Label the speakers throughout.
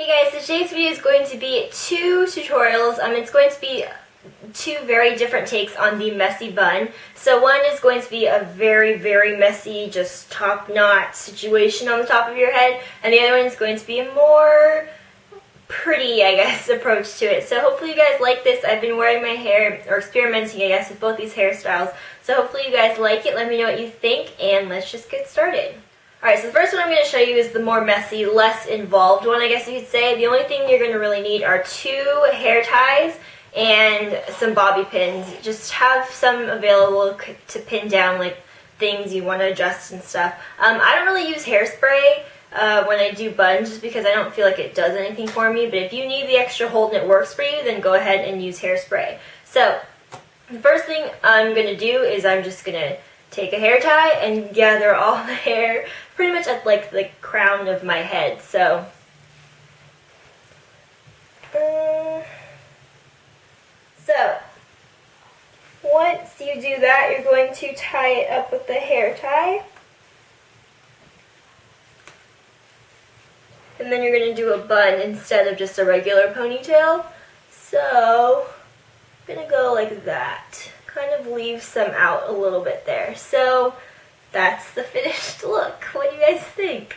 Speaker 1: Hey guys, so today's video is going to be two tutorials. It's going to be two very different takes on the messy bun. So one is going to be a very, very messy, just top knot situation on the top of your head, and the other one is going to be a more pretty, I guess, approach to it. So hopefully you guys like this. I've been wearing my hair, or experimenting, I guess, with both these hairstyles. So hopefully you guys like it. Let me know what you think, and let's just get started. Alright, so the first one I'm going to show you is the more messy, less involved one, I guess you could say. The only thing you're going to really need are two hair ties and some bobby pins. Just have some available to pin down, like things you want to adjust and stuff. I don't really use hairspray when I do buns, just because I don't feel like it does anything for me. But if you need the extra hold and it works for you, then go ahead and use hairspray. So, the first thing I'm going to do is I'm just going to take a hair tie and gather all the hair pretty much at like the crown of my head. So once you do that, you're going to tie it up with the hair tie, and then you're going to do a bun instead of just a regular ponytail. So I'm going to go like that. Kind of leave some out a little bit there. So that's the finished look. What do you guys think?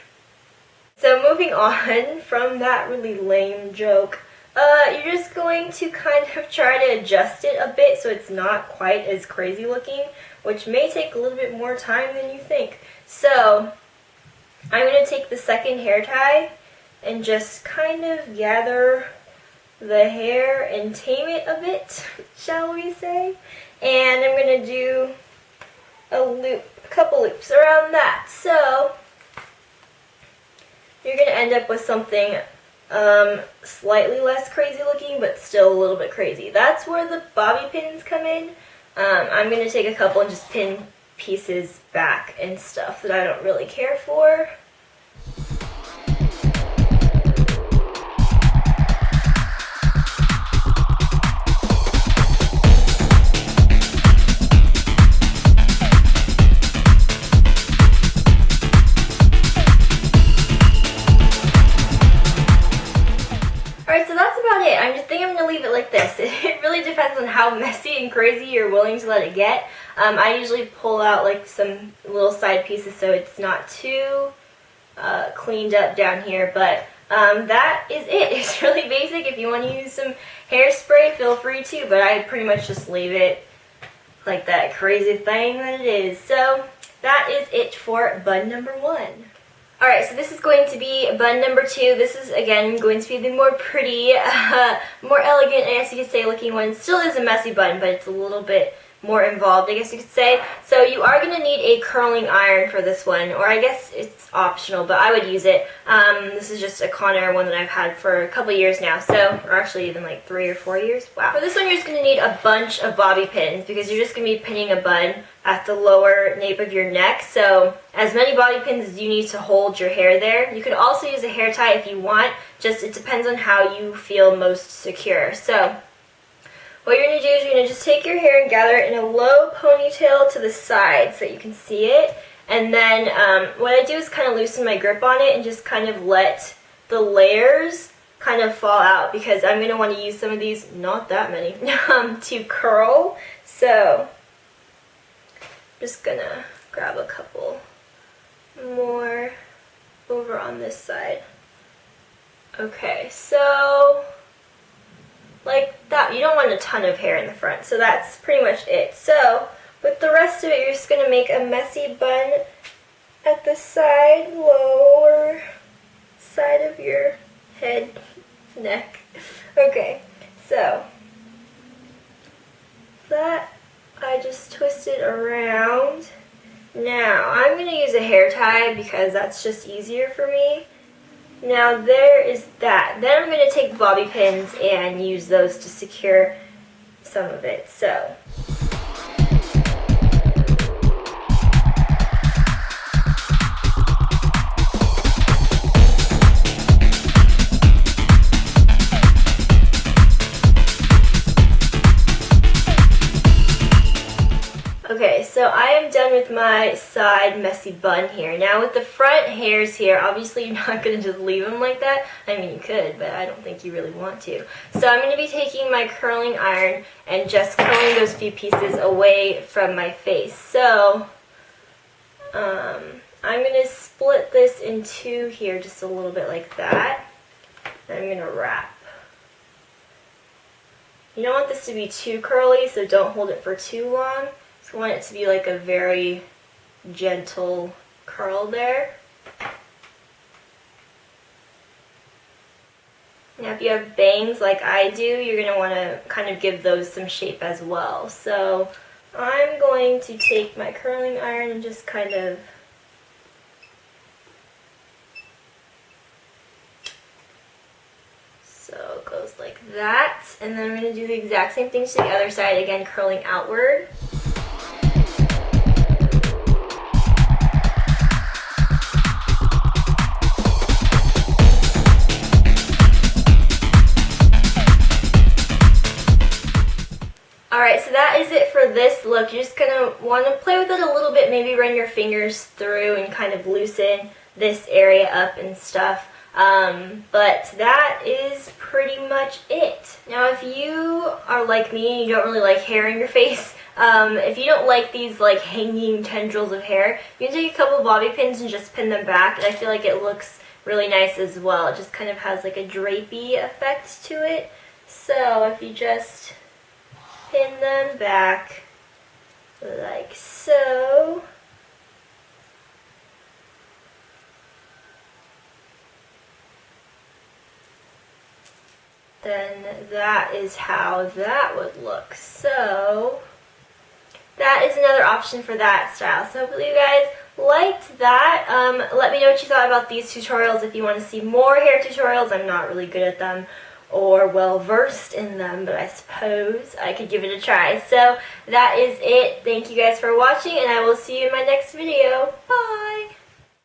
Speaker 1: So moving on from that really lame joke, you're just going to kind of try to adjust it a bit so it's not quite as crazy looking, which may take a little bit more time than you think. So I'm going to take the second hair tie and just kind of gather the hair and tame it a bit, shall we say. And I'm going to do a couple loops around that. So you're going to end up with something slightly less crazy looking, but still a little bit crazy. That's where the bobby pins come in. I'm going to take a couple and just pin pieces back and stuff that I don't really care for. I'm going to leave it like this. It really depends on how messy and crazy you're willing to let it get. I usually pull out like some little side pieces so it's not too cleaned up down here, but that is it. It's really basic. If you want to use some hairspray, feel free to, but I pretty much just leave it like that crazy thing that it is. So that is it for bun number one. Alright, so this is going to be bun number two. This is, again, going to be the more pretty, more elegant, I guess you could say, looking one. Still is a messy bun, but it's a little bit more involved, I guess you could say. So you are going to need a curling iron for this one, or I guess it's optional, but I would use it. This is just a Conair one that I've had for a couple years now, so, or actually even like 3 or 4 years. Wow. For this one, you're just going to need a bunch of bobby pins, because you're just going to be pinning a bun at the lower nape of your neck. So as many bobby pins as you need to hold your hair there. You could also use a hair tie if you want, just it depends on how you feel most secure. So what you're going to do is you're going to just take your hair and gather it in a low ponytail to the side so that you can see it. And then what I do is kind of loosen my grip on it and just kind of let the layers kind of fall out, because I'm going to want to use some of these, not that many, to curl. So I'm just going to grab a couple more over on this side. Okay, so like that. You don't want a ton of hair in the front, so that's pretty much it. So with the rest of it, you're just going to make a messy bun at the side, lower side of your head, neck. Okay, so that I just twisted around. Now I'm going to use a hair tie because that's just easier for me. Now there is that. Then I'm going to take bobby pins and use those to secure some of it. So okay, so I I'm done with my side messy bun here. Now with the front hairs here, obviously you're not going to just leave them like that. I mean, you could, but I don't think you really want to. So I'm going to be taking my curling iron and just curling those few pieces away from my face. So I'm going to split this in two here just a little bit like that. And I'm going to wrap. You don't want this to be too curly, so don't hold it for too long. You want it to be like a very gentle curl there. Now if you have bangs like I do, you're going to want to kind of give those some shape as well. So I'm going to take my curling iron and just kind of so it goes like that. And then I'm going to do the exact same thing to the other side, again curling outward. Alright, so that is it for this look. You're just going to want to play with it a little bit, maybe run your fingers through and kind of loosen this area up and stuff. But that is pretty much it. Now if you are like me and you don't really like hair in your face, if you don't like these like hanging tendrils of hair, you can take a couple bobby pins and just pin them back, and I feel like it looks really nice as well. It just kind of has like a drapey effect to it. So if you just pin them back like so. Then that is how that would look. So that is another option for that style. So hopefully you guys liked that. Let me know what you thought about these tutorials. If you want to see more hair tutorials, I'm not really good at them or well versed in them, but I suppose I could give it a try. So that is it. Thank you guys for watching, and I will see you in my next video. Bye!